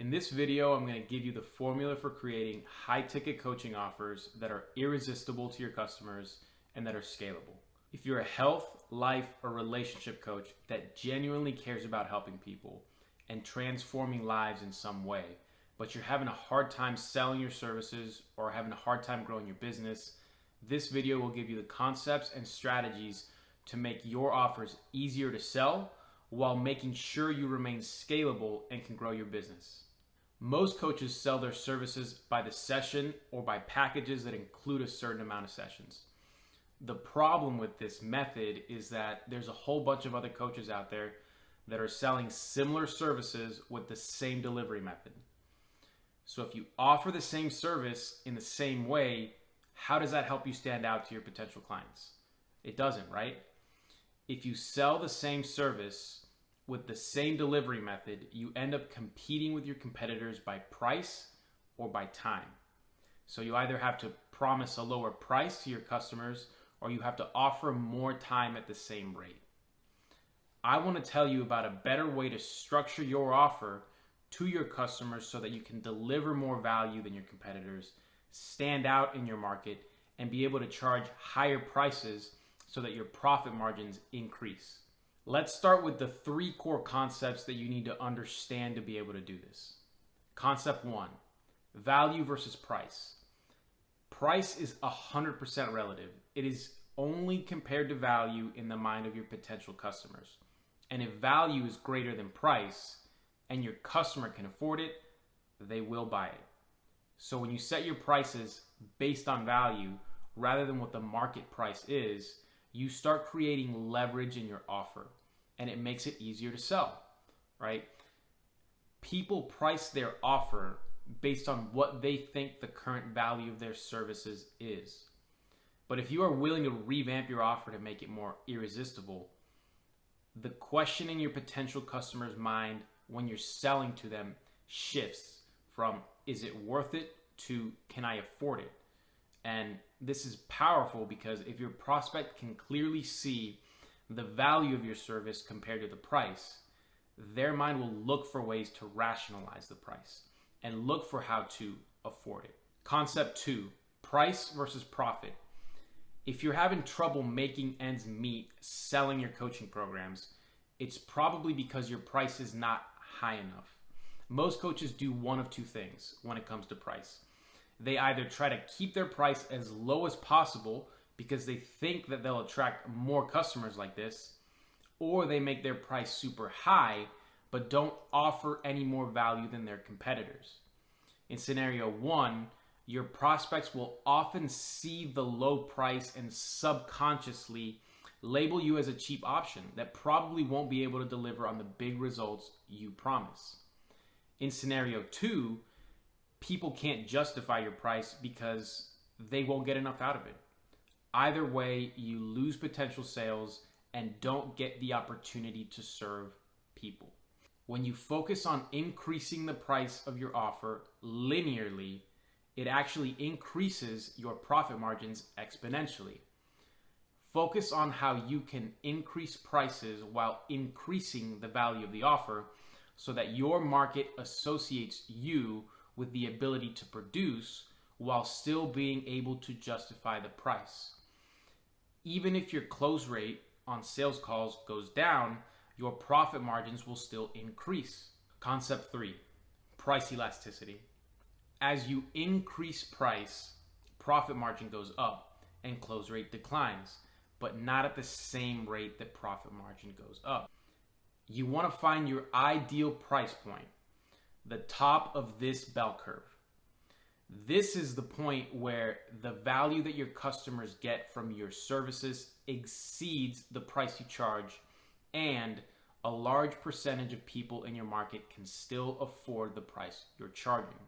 In this video, I'm going to give you the formula for creating high-ticket coaching offers that are irresistible to your customers and that are scalable. If you're a health, life, or relationship coach that genuinely cares about helping people and transforming lives in some way, but you're having a hard time selling your services or having a hard time growing your business, this video will give you the concepts and strategies to make your offers easier to sell while making sure you remain scalable and can grow your business. Most coaches sell their services by the session or by packages that include a certain amount of sessions. The problem with this method is that there's a whole bunch of other coaches out there that are selling similar services with the same delivery method. So if you offer the same service in the same way, how does that help you stand out to your potential clients? It doesn't, right? If you sell the same service with the same delivery method, you end up competing with your competitors by price or by time. So you either have to promise a lower price to your customers or you have to offer more time at the same rate. I want to tell you about a better way to structure your offer to your customers so that you can deliver more value than your competitors, stand out in your market, and be able to charge higher prices so that your profit margins increase. Let's start with the 3 core concepts that you need to understand to be able to do this. Concept 1, value versus price. Price is 100% relative. It is only compared to value in the mind of your potential customers. And if value is greater than price and your customer can afford it, they will buy it. So when you set your prices based on value rather than what the market price is, you start creating leverage in your offer and it makes it easier to sell, right? People price their offer based on what they think the current value of their services is. But if you are willing to revamp your offer to make it more irresistible, the question in your potential customer's mind when you're selling to them shifts from is it worth it to can I afford it? And this is powerful because if your prospect can clearly see the value of your service compared to the price, their mind will look for ways to rationalize the price and look for how to afford it. Concept 2, price versus profit. If you're having trouble making ends meet selling your coaching programs, it's probably because your price is not high enough. Most coaches do one of 2 things when it comes to price. They either try to keep their price as low as possible because they think that they'll attract more customers like this, or they make their price super high but don't offer any more value than their competitors. In scenario 1, your prospects will often see the low price and subconsciously label you as a cheap option that probably won't be able to deliver on the big results you promise. In scenario 2, people can't justify your price because they won't get enough out of it. Either way, you lose potential sales and don't get the opportunity to serve people. When you focus on increasing the price of your offer linearly, it actually increases your profit margins exponentially. Focus on how you can increase prices while increasing the value of the offer so that your market associates you with the ability to produce while still being able to justify the price. Even if your close rate on sales calls goes down, your profit margins will still increase. Concept 3, price elasticity. As you increase price, profit margin goes up and close rate declines, but not at the same rate that profit margin goes up. You want to find your ideal price point, the top of this bell curve. This is the point where the value that your customers get from your services exceeds the price you charge, and a large percentage of people in your market can still afford the price you're charging.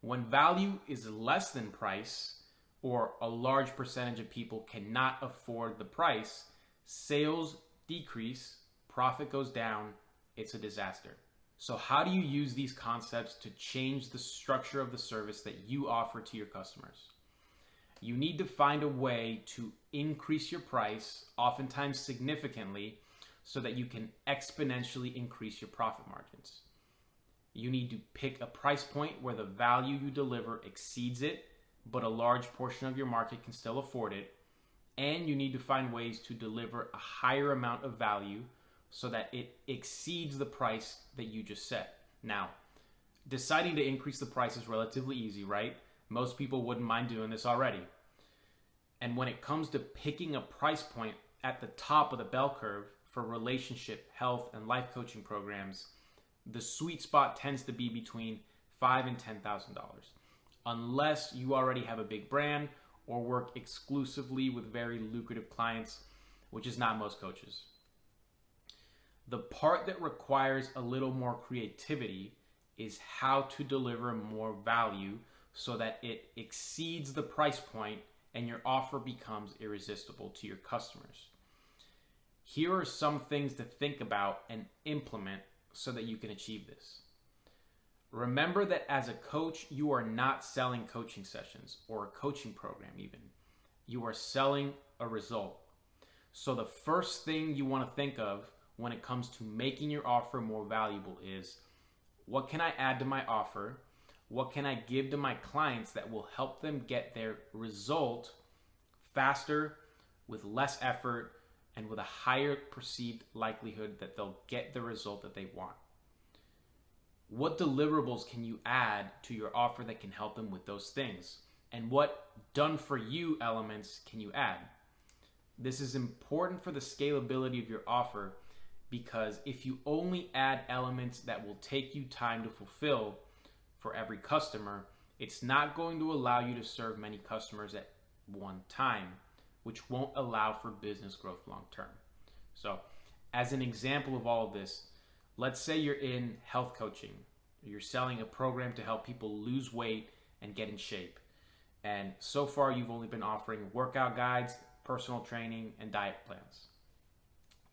When value is less than price, or a large percentage of people cannot afford the price, sales decrease, profit goes down, it's a disaster. So how do you use these concepts to change the structure of the service that you offer to your customers? You need to find a way to increase your price, oftentimes significantly, so that you can exponentially increase your profit margins. You need to pick a price point where the value you deliver exceeds it, but a large portion of your market can still afford it. And you need to find ways to deliver a higher amount of value so that it exceeds the price that you just set. Now, deciding to increase the price is relatively easy, right? Most people wouldn't mind doing this already. And when it comes to picking a price point at the top of the bell curve for relationship, health, and life coaching programs, the sweet spot tends to be between $5,000 and $10,000, unless you already have a big brand or work exclusively with very lucrative clients, which is not most coaches. The part that requires a little more creativity is how to deliver more value so that it exceeds the price point and your offer becomes irresistible to your customers. Here are some things to think about and implement so that you can achieve this. Remember that as a coach, you are not selling coaching sessions or a coaching program even. You are selling a result. So the first thing you want to think of when it comes to making your offer more valuable is, what can I add to my offer? What can I give to my clients that will help them get their result faster, with less effort, and with a higher perceived likelihood that they'll get the result that they want? What deliverables can you add to your offer that can help them with those things? And what done for you elements can you add? This is important for the scalability of your offer, because if you only add elements that will take you time to fulfill for every customer, it's not going to allow you to serve many customers at one time, which won't allow for business growth long term. So, as an example of all of this, let's say you're in health coaching. You're selling a program to help people lose weight and get in shape. And so far, you've only been offering workout guides, personal training, and diet plans.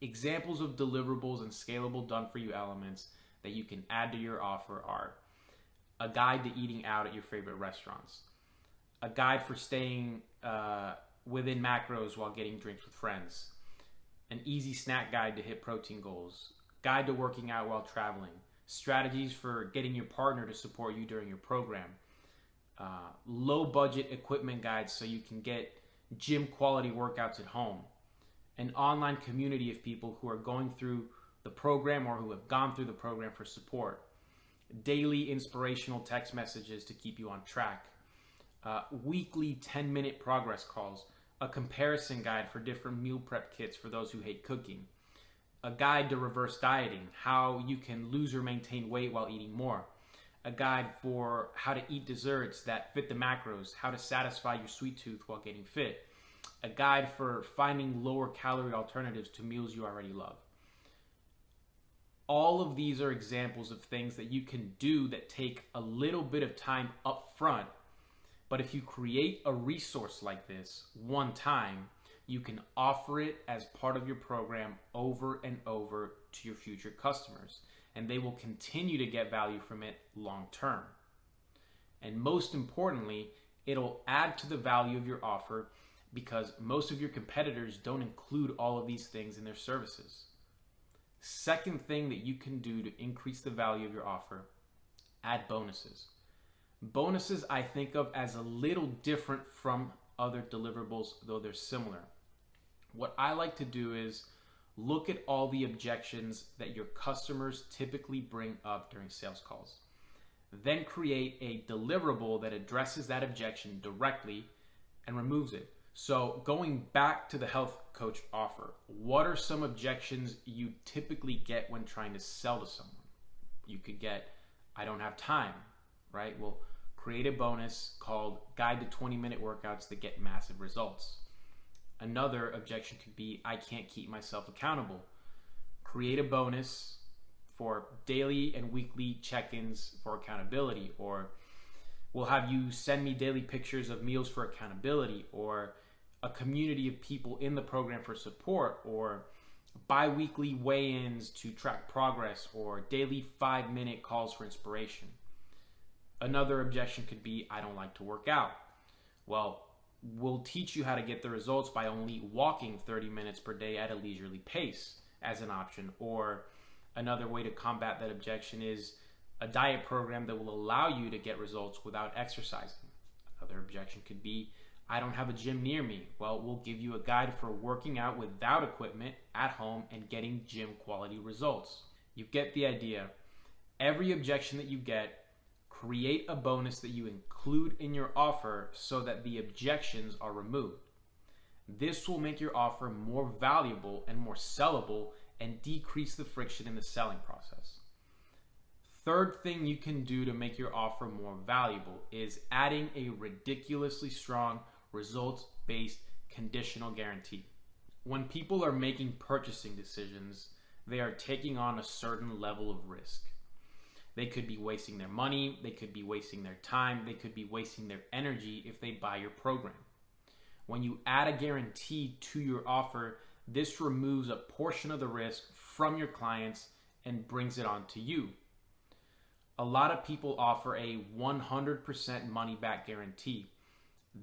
Examples of deliverables and scalable done-for-you elements that you can add to your offer are a guide to eating out at your favorite restaurants, a guide for staying within macros while getting drinks with friends, an easy snack guide to hit protein goals, guide to working out while traveling, strategies for getting your partner to support you during your program, low budget equipment guides so you can get gym quality workouts at home, an online community of people who are going through the program or who have gone through the program for support, daily inspirational text messages to keep you on track, weekly 10-minute progress calls, a comparison guide for different meal prep kits for those who hate cooking, a guide to reverse dieting, how you can lose or maintain weight while eating more, a guide for how to eat desserts that fit the macros, how to satisfy your sweet tooth while getting fit, a guide for finding lower calorie alternatives to meals you already love. All of these are examples of things that you can do that take a little bit of time up front, but if you create a resource like this one time, you can offer it as part of your program over and over to your future customers, and they will continue to get value from it long term. And most importantly, it'll add to the value of your offer, because most of your competitors don't include all of these things in their services. Second thing that you can do to increase the value of your offer, add bonuses. Bonuses I think of as a little different from other deliverables, though they're similar. What I like to do is look at all the objections that your customers typically bring up during sales calls. Then create a deliverable that addresses that objection directly and removes it. So going back to the health coach offer, what are some objections you typically get when trying to sell to someone? You could get, I don't have time, right? Well, create a bonus called Guide to 20-Minute Workouts that get massive results. Another objection could be, I can't keep myself accountable. Create a bonus for daily and weekly check-ins for accountability, or we'll have you send me daily pictures of meals for accountability, or a community of people in the program for support, or bi-weekly weigh-ins to track progress, or daily 5-minute calls for inspiration. Another objection could be, I don't like to work out. Well, we'll teach you how to get the results by only walking 30 minutes per day at a leisurely pace as an option. Or another way to combat that objection is, a diet program that will allow you to get results without exercising. Another objection could be, I don't have a gym near me. Well, we'll give you a guide for working out without equipment at home and getting gym quality results. You get the idea. Every objection that you get, create a bonus that you include in your offer so that the objections are removed. This will make your offer more valuable and more sellable and decrease the friction in the selling process. Third thing you can do to make your offer more valuable is adding a ridiculously strong results-based conditional guarantee. When people are making purchasing decisions, they are taking on a certain level of risk. They could be wasting their money, they could be wasting their time, they could be wasting their energy if they buy your program. When you add a guarantee to your offer, this removes a portion of the risk from your clients and brings it on to you. A lot of people offer a 100% money back guarantee.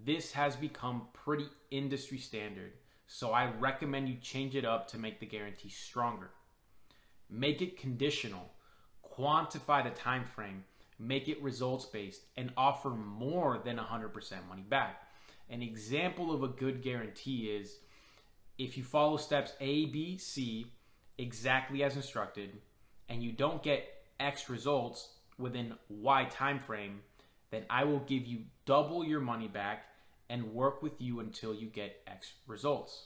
This has become pretty industry standard, so I recommend you change it up to make the guarantee stronger. Make it conditional, quantify the time frame, make it results based, and offer more than 100% money back. An example of a good guarantee is if you follow steps A, B, C exactly as instructed, and you don't get X results within Y time frame, then I will give you double your money back and work with you until you get X results.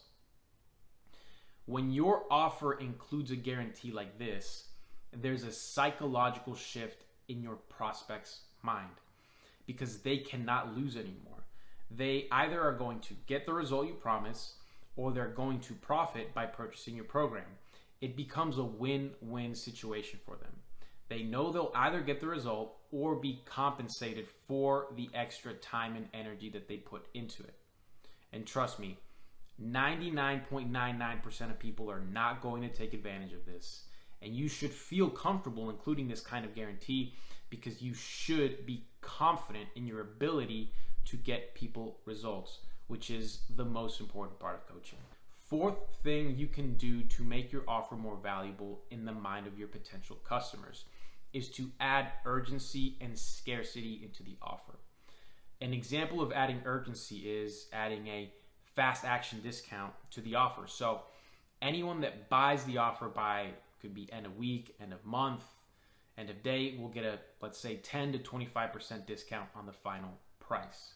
When your offer includes a guarantee like this, there's a psychological shift in your prospect's mind because they cannot lose anymore. They either are going to get the result you promise or they're going to profit by purchasing your program. It becomes a win-win situation for them. They know they'll either get the result or be compensated for the extra time and energy that they put into it. And trust me, 99.99% of people are not going to take advantage of this. And you should feel comfortable including this kind of guarantee because you should be confident in your ability to get people results, which is the most important part of coaching. Fourth thing you can do to make your offer more valuable in the mind of your potential customers is to add urgency and scarcity into the offer. An example of adding urgency is adding a fast action discount to the offer. So anyone that buys the offer by, could be end of week, end of month, end of day, will get a, let's say, 10 to 25% discount on the final price.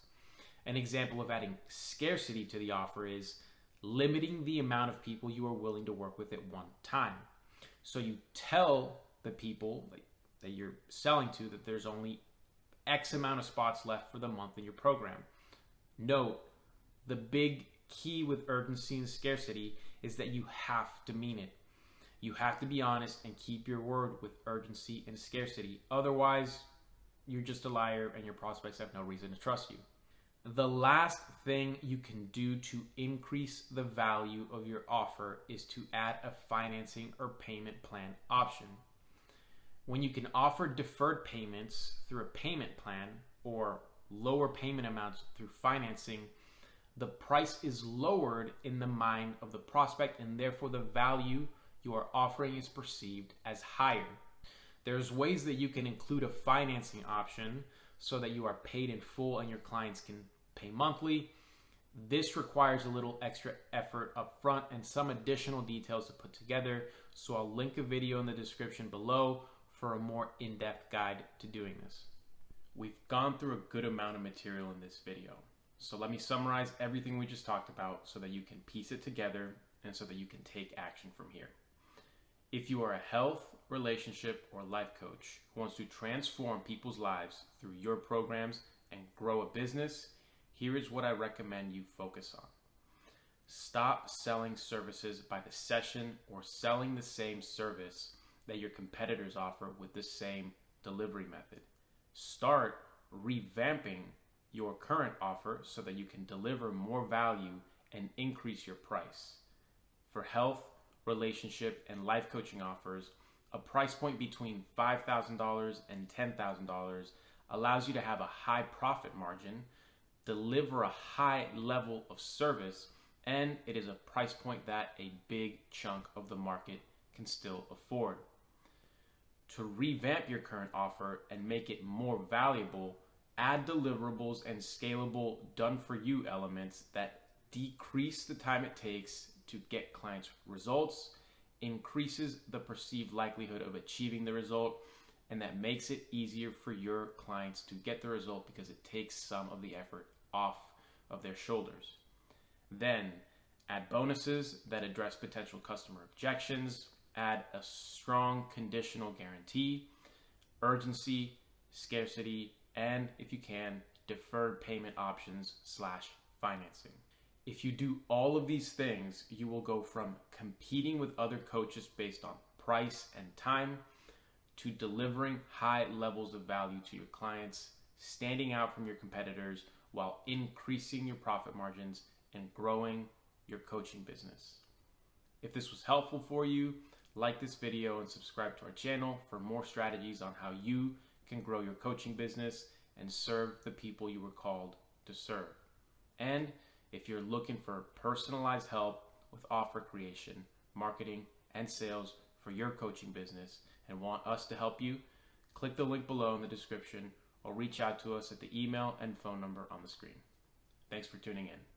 An example of adding scarcity to the offer is limiting the amount of people you are willing to work with at one time. So you tell the people that you're selling to that there's only X amount of spots left for the month in your program. Note, the big key with urgency and scarcity is that you have to mean it. You have to be honest and keep your word with urgency and scarcity. Otherwise, you're just a liar and your prospects have no reason to trust you. The last thing you can do to increase the value of your offer is to add a financing or payment plan option. When you can offer deferred payments through a payment plan or lower payment amounts through financing, the price is lowered in the mind of the prospect and therefore the value you are offering is perceived as higher. There's ways that you can include a financing option so that you are paid in full and your clients can pay monthly. This requires a little extra effort up front and some additional details to put together, so I'll link a video in the description below for a more in-depth guide to doing this. We've gone through a good amount of material in this video, so let me summarize everything we just talked about so that you can piece it together and so that you can take action from here. If you are a health, relationship, or life coach who wants to transform people's lives through your programs and grow a business, here is what I recommend you focus on. Stop selling services by the session or selling the same service that your competitors offer with the same delivery method. Start revamping your current offer so that you can deliver more value and increase your price. For health, relationship, and life coaching offers, a price point between $5,000 and $10,000 allows you to have a high profit margin, deliver a high level of service, and it is a price point that a big chunk of the market can still afford. To revamp your current offer and make it more valuable, add deliverables and scalable done-for-you elements that decrease the time it takes to get clients results, increases the perceived likelihood of achieving the result, and that makes it easier for your clients to get the result because it takes some of the effort off of their shoulders. Then add bonuses that address potential customer objections, add a strong conditional guarantee, urgency, scarcity, and if you can, deferred payment options / financing. If you do all of these things, you will go from competing with other coaches based on price and time to delivering high levels of value to your clients, standing out from your competitors while increasing your profit margins and growing your coaching business. If this was helpful for you, like this video and subscribe to our channel for more strategies on how you can grow your coaching business and serve the people you were called to serve. And if you're looking for personalized help with offer creation, marketing, and sales for your coaching business and want us to help you, click the link below in the description or reach out to us at the email and phone number on the screen. Thanks for tuning in.